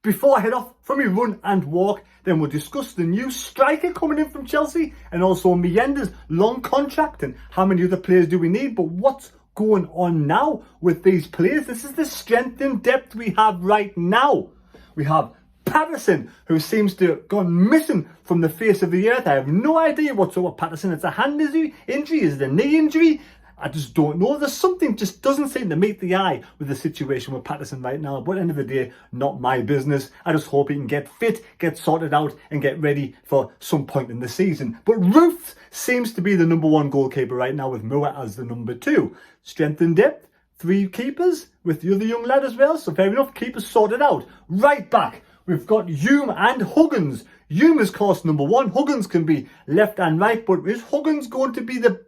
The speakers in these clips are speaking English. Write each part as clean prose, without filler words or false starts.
Before I head off for my run and walk, then we'll discuss the new striker coming in from Chelsea and also Mayenda's long contract and how many other players do we need. But what's going on now with these players? This is the strength and depth we have right now. We have Patterson, who seems to have gone missing from the face of the earth. I have no idea what's up with Patterson. It's a hand injury? Is it a knee injury? I just don't know. There's something just doesn't seem to meet the eye with the situation with Patterson right now. But at the end of the day, not my business. I just hope he can get fit, get sorted out and get ready for some point in the season. But Ruth seems to be the number one goalkeeper right now with Moore as the number two. Strength and depth, 3 keepers with the other young lad as well. So fair enough, keepers sorted out. Right back, we've got Hume and Huggins. Hume is course number 1. Huggins can be left and right. But is Huggins going to be the,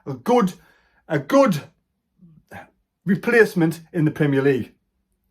a good replacement in the Premier League?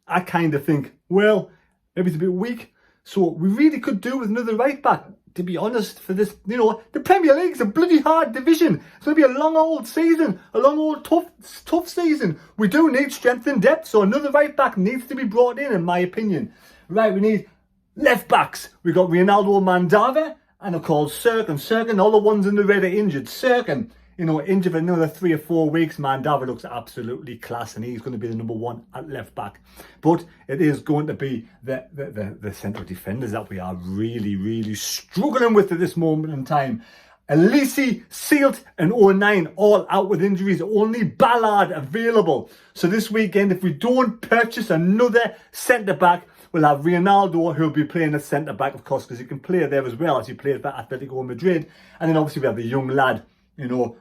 I kind of think, well, maybe it's a bit weak. So we really could do with another right back, to be honest, for this. The Premier League's a bloody hard division. It's going to be a long old season, a long old tough season. We do need strength and depth, so another right back needs to be brought in my opinion. Right, we need left backs. We've got Ronaldo Mandava and of course Serkin. All the ones in the red are injured. Serkin, injured for another 3 or 4 weeks. Mandava looks absolutely class and he's going to be the number 1 at left back. But it is going to be the central defenders that we are really struggling with at this moment in time. Elise, Sealt and 09 all out with injuries. Only Ballard available. So this weekend, if we don't purchase another centre-back, we'll have Ronaldo, who'll be playing at centre-back, of course, because he can play there as well as he plays for Atletico Madrid. And then obviously we have the young lad,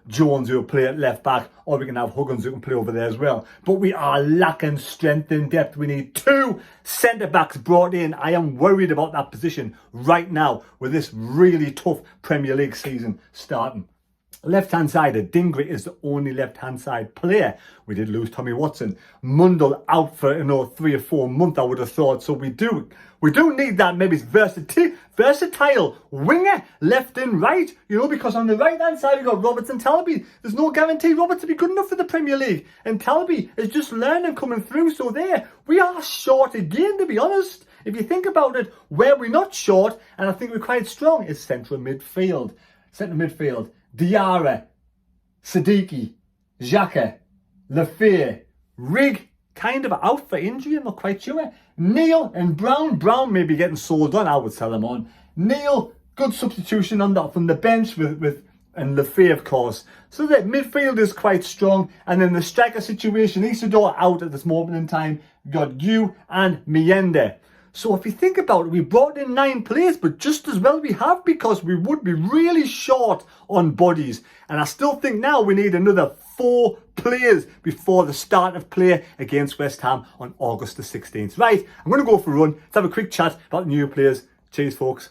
Jones, who will play at left back, or we can have Huggins who can play over there as well. But we are lacking strength and depth. We need 2 centre-backs brought in. I am worried about that position right now with this really tough Premier League season starting. Left-hand side, Dingra is the only left-hand side player. We did lose Tommy Watson. Mundell out for 3 or 4 months, I would have thought. So we do need that maybe versatile winger left and right. Because on the right-hand side we've got Roberts and Talby. There's no guarantee Roberts will be good enough for the Premier League. And Talby is just learning, coming through. So there, we are short again, to be honest. If you think about it, where we're not short, and I think we're quite strong, is central midfield. Diarra, Siddiqui, Xhaka, Lafayette, Rigg, kind of out for injury, I'm not quite sure. Neil and Brown may be getting sold on, I would sell them on. Neil, good substitution on that from the bench with and Lafayette, of course. So the midfield is quite strong. And then the striker situation, Isidore out at this moment in time. We've got Guiu and Mayenda. So if you think about it, we brought in 9 players, but just as well we have, because we would be really short on bodies. And I still think now we need another 4 players before the start of play against West Ham on August the 16th. Right, I'm going to go for a run. Let's have a quick chat about the new players. Cheers, folks.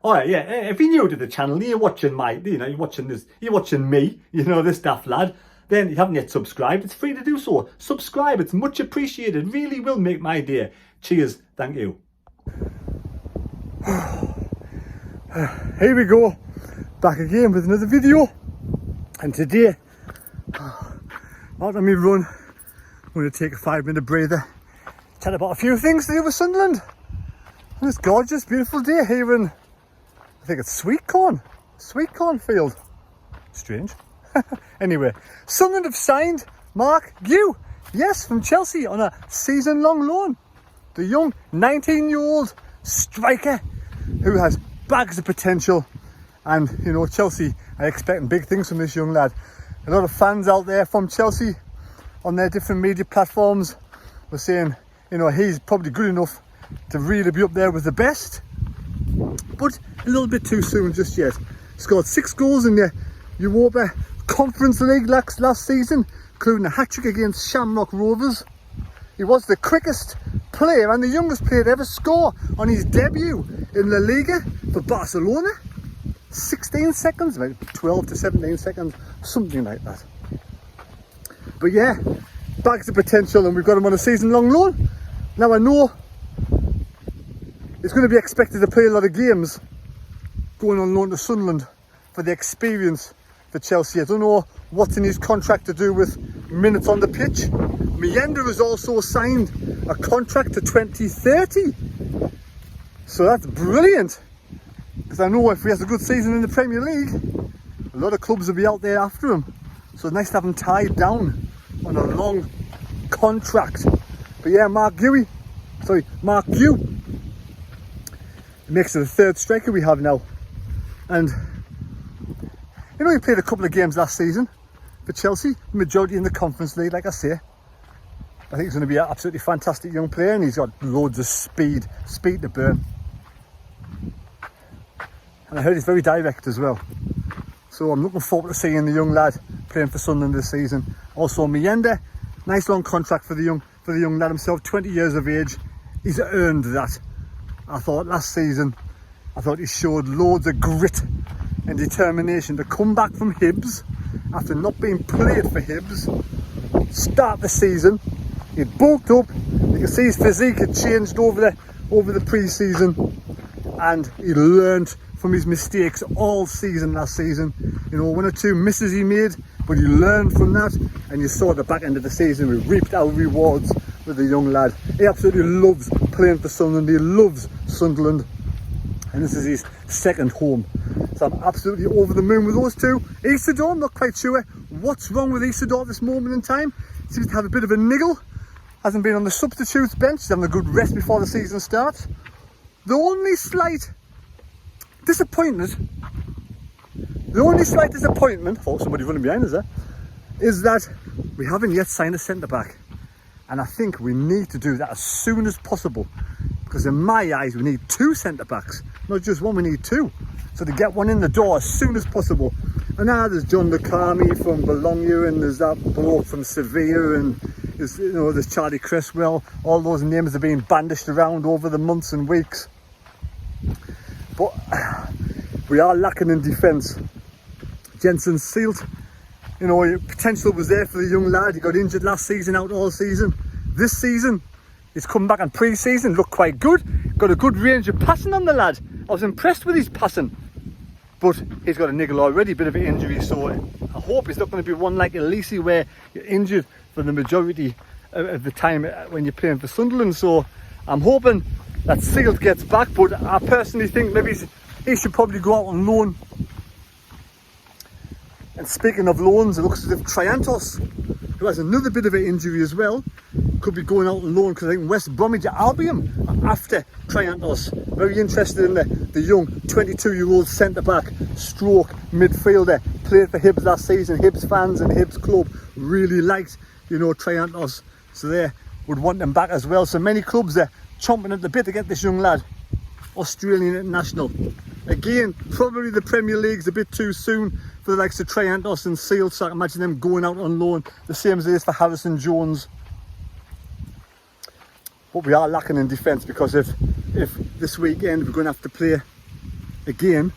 Alright, yeah, if you're new to the channel, you're watching you're watching me, this daft lad, then you haven't yet subscribed, it's free to do so. Subscribe, it's much appreciated, really will make my day. Cheers, thank you. Here we go, back again with another video, and today, out on my run, I'm going to take a 5-minute breather, chat about a few things to do with Sunderland, and this gorgeous, beautiful day here in, I think it's Sweet Corn Field. Strange. Anyway, Sunderland have signed Marc Guiu, yes, from Chelsea on a season-long loan. The young 19-year-old striker who has bags of potential, and Chelsea are expecting big things from this young lad. A lot of fans out there from Chelsea on their different media platforms were saying he's probably good enough to really be up there with the best, but a little bit too soon just yet. Scored 6 goals in the Europa Conference League last season, including a hat-trick against Shamrock Rovers. He was the quickest player and the youngest player to ever score on his debut in La Liga for Barcelona. 16 seconds, about 12 to 17 seconds, something like that. But yeah, bags of potential, and we've got him on a season-long loan. Now I know he's going to be expected to play a lot of games going on loan to Sunderland for the experience for Chelsea. I don't know what's in his contract to do with minutes on the pitch. Mayenda is also signed a contract to 2030. So that's brilliant. Because I know if he has a good season in the Premier League, a lot of clubs will be out there after him. So it's nice to have him tied down on a long contract. But yeah, Marc Guiu makes it the third striker we have now. And you know, he played a couple of games last season for Chelsea, the majority in the Conference League, like I say. I think he's going to be an absolutely fantastic young player, and he's got loads of speed to burn. And I heard he's very direct as well. So I'm looking forward to seeing the young lad playing for Sunderland this season. Also Mayenda, nice long contract for the young lad himself, 20 years of age. He's earned that. I thought last season, he showed loads of grit and determination to come back from Hibs after not being played for Hibs. Start the season, he'd bulked up. You can see his physique had changed over the pre-season, and he learned from his mistakes all season last season. You know, 1 or 2 misses he made, but he learned from that, and you saw at the back end of the season we reaped our rewards with the young lad. He absolutely loves playing for Sunderland. He loves Sunderland, and this is his second home. So I'm absolutely over the moon with those two. Isidore, I'm not quite sure what's wrong with Isidore at this moment in time. He seems to have a bit of a niggle. Hasn't been on the substitutes bench. He's having a good rest before the season starts. The only slight disappointment, I thought somebody running behind us there, is that we haven't yet signed a centre-back. And I think we need to do that as soon as possible. Because in my eyes, we need 2 centre-backs. Not just one, we need 2. So to get one in the door as soon as possible. And now there's John Lucami from Bologna, and there's that bloke from Sevilla, and there's Charlie Cresswell. All those names are being bandished around over the months and weeks. But we are lacking in defence. Jensen Seelt, potential was there for the young lad. He got injured last season, out all season. This season, he's come back on pre-season, looked quite good. Got a good range of passing on the lad. I was impressed with his passing. But he's got a niggle already, a bit of an injury. So I hope it's not going to be one like Elise where you're injured for the majority of the time when you're playing for Sunderland. So I'm hoping that Seelt gets back. But I personally think maybe he should probably go out on loan. And speaking of loans, it looks as if Triantos, who has another bit of an injury as well, could be going out on loan, because I think West Bromwich Albion are after Triantos. Very interested in the young 22-year-old centre-back stroke midfielder. Played for Hibs last season. Hibs fans and Hibs club really liked, Triantos. So they would want him back as well. So many clubs are chomping at the bit to get this young lad. Australian international. Again, probably the Premier League's a bit too soon for the likes of Triantos and Seelt, so I can imagine them going out on loan, the same as it is for Harrison Jones. But we are lacking in defence, because if this weekend we're going to have to play again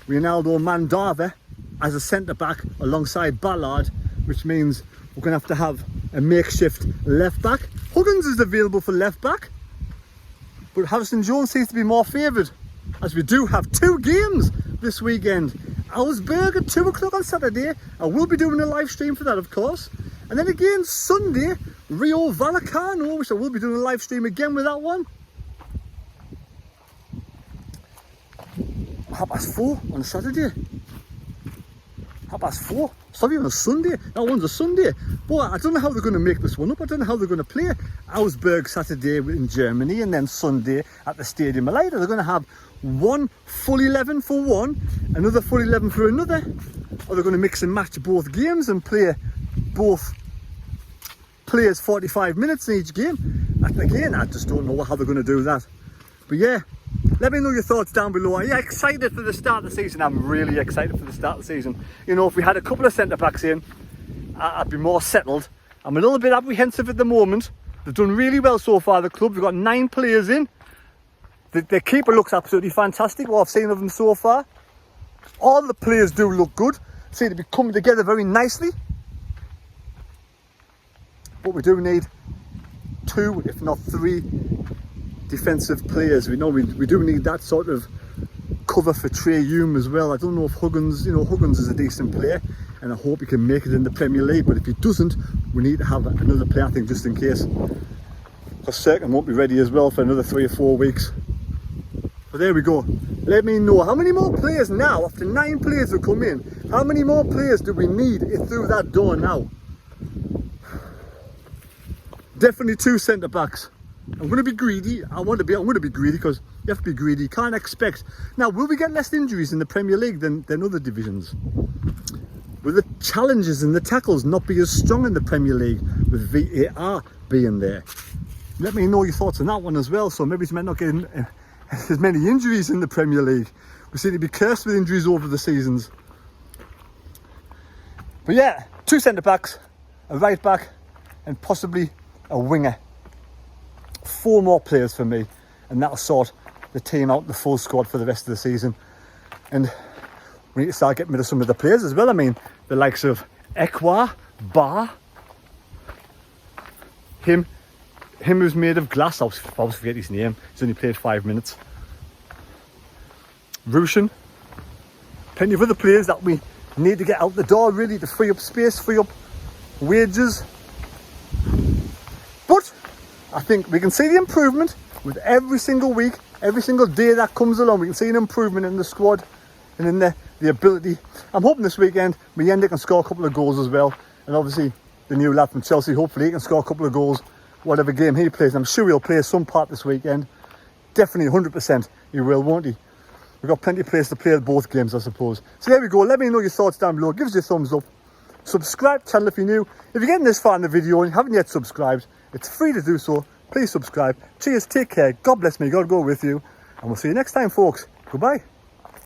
Ronaldo Mandava as a centre-back alongside Ballard, which means we're going to have a makeshift left-back. Huggins is available for left-back, but Harrison Jones seems to be more favoured, as we do have 2 games this weekend. Augsburg at 2 o'clock on Saturday. I will be doing a live stream for that, of course. And then again Sunday, Rio Vallecano, which I will be doing a live stream again with that one. 4:30 on a Saturday. 4:30. Sorry, on a Sunday. That one's a Sunday. But I don't know how they're going to make this one up. I don't know how they're going to play. Augsburg Saturday in Germany, and then Sunday at the Stadium of Light. They're going to have one full 11 for one, another full 11 for another. Or they're going to mix and match both games and play both players 45 minutes in each game. And again, I just don't know how they're going to do that. But yeah, let me know your thoughts down below. Are you excited for the start of the season? I'm really excited for the start of the season. If we had a couple of centre-backs in, I'd be more settled. I'm a little bit apprehensive at the moment. They've done really well so far, the club. We've got 9 players in. Their keeper looks absolutely fantastic, what I've seen of them so far. All the players do look good. Seem to be coming together very nicely. But we do need 2, if not 3, defensive players. We know we do need that sort of cover for Trey Hume as well. I don't know if Huggins is a decent player, and I hope he can make it in the Premier League. But if he doesn't, we need to have another player, I think, just in case. because Cirkin won't be ready as well for another 3 or 4 weeks. But there we go. Let me know how many more players now, after 9 players have come in, how many more players do we need through that door now? Definitely 2 centre backs. I'm going to be greedy. I'm going to be greedy because you have to be greedy. You can't expect. Now, will we get less injuries in the Premier League than other divisions? Will the challenges and the tackles not be as strong in the Premier League with VAR being there? Let me know your thoughts on that one as well. So maybe it's meant not getting as many injuries in the Premier League. We seem to be cursed with injuries over the seasons. But yeah, 2 centre backs, a right back, and possibly a winger. 4 more players for me, and that'll sort the team out, the full squad for the rest of the season. And we need to start getting rid of some of the players as well. I mean, the likes of Ekwa, Bar, him who's made of glass. I always forget his name. He's only played 5 minutes. Rushan. Plenty of other players that we need to get out the door, really, to free up space, free up wages. But I think we can see the improvement with every single week, every single day that comes along. We can see an improvement in the squad and in the ability. I'm hoping this weekend Mayenda can score a couple of goals as well. And obviously the new lad from Chelsea, hopefully he can score a couple of goals whatever game he plays. I'm sure he'll play some part this weekend. Definitely 100% he will, won't he? We've got plenty of players to play both games, I suppose. So there we go. Let me know your thoughts down below. Give us your thumbs up. Subscribe to the channel if you're new. If you're getting this far in the video and you haven't yet subscribed, it's free to do so. Please subscribe. Cheers, take care. God bless me. God go with you. And we'll see you next time, folks. Goodbye.